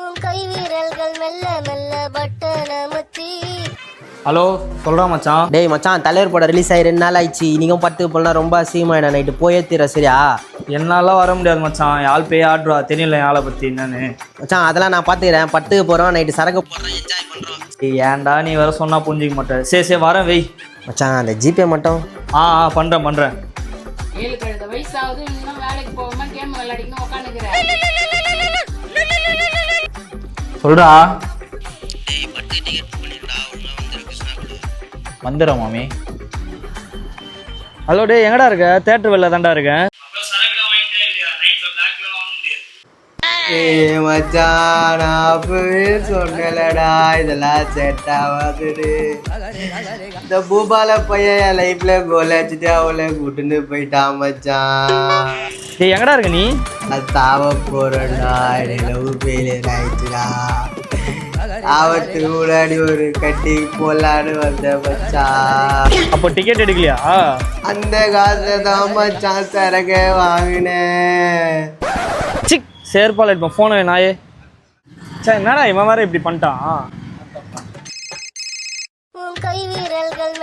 உன் கை வீரல்கள் மெல்ல மெல்ல பட்டன முத்தி. ஹலோ சொல்கிறா மச்சான். டேய் மச்சான், தலைவர் படம் ரிலீஸ் ஆகி 2 நாள் ஆயிடுச்சு. நீங்கள் படத்துக்கு போனால் ரொம்ப அசிங்கமாயிடும். நைட்டு போயே தீர சரியா? என்னாலாம் வர முடியாது மச்சான். யாழ் போய் ஆடுறா, தெரியல யாழை பற்றி என்னன்னு. மச்சான் அதெல்லாம் நான் பார்த்துக்கிறேன். படத்துக்கு போகிறோம், நைட்டு சரக்கு போடுறோம், என்ஜாய் பண்ணுறோம். ஏன்டா நீ வேற சொன்னால் புரிஞ்சிக்க மாட்டேன். சரி வரேன் வெய். மச்சான் அந்த ஜிபே மட்டும். பண்ணுறேன். 7 கழுத வயசாவது இன்னும் வேலைக்கு போகாம கேம் விளையாடிக்கணும் உட்காந்துக்கிறேன். சொல்கிறா. வந்துடுறேன் மாமி. ஹலோ டே, எங்கடா இருக்க? தேட்டர் வெளில தாண்டா இருக்கேன். மச்சான் நான் அப்பவே சொன்னலடா, இதெல்லாம் செட் ஆகாது. இந்த பூபால பையன் என் லைஃப்ல கோலாச்சுட்டு அவளை கூட்டுன்னு போயிட்டான் மச்சான். டேய் எங்கடா இருக்க நீ? அது தாவ போறேன்டா, எனக்கு லவ் ஃபெயிலியர் ஆயிடுச்சுடா. ஆவத்துக்கு முன்னாடி ஒரு கட்டி போலான்னு வந்த மச்சான். அப்போ டிக்கெட் எடுக்கலையா? அந்த காசுல தான் மச்சான் சரக வாங்கினேன். சிக் சேர்பால் எடுப்போம் ஃபோனை நாயே. சரி என்னடா இவன் வேற இப்படி பண்ணிட்டான். உன் கை வீரல்கள்.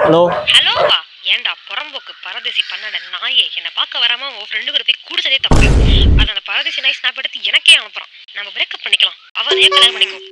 ஹலோ ஹலோவா? ஏன்டா புறம்போக்கு பரதேசி பண்ணட நாயே, என்னை பார்க்க வராம உன் ஃப்ரெண்டு கூட போய் குடிச்சதே தப்பு. அது அந்த பரதேசி நாய் ஸ்னாப் எடுத்து எனக்கே அனுப்புறான். நம்ம பிரேக்கப் பண்ணிக்கலாம், அவனையே கல்யாணம் பண்ணிக்கும்.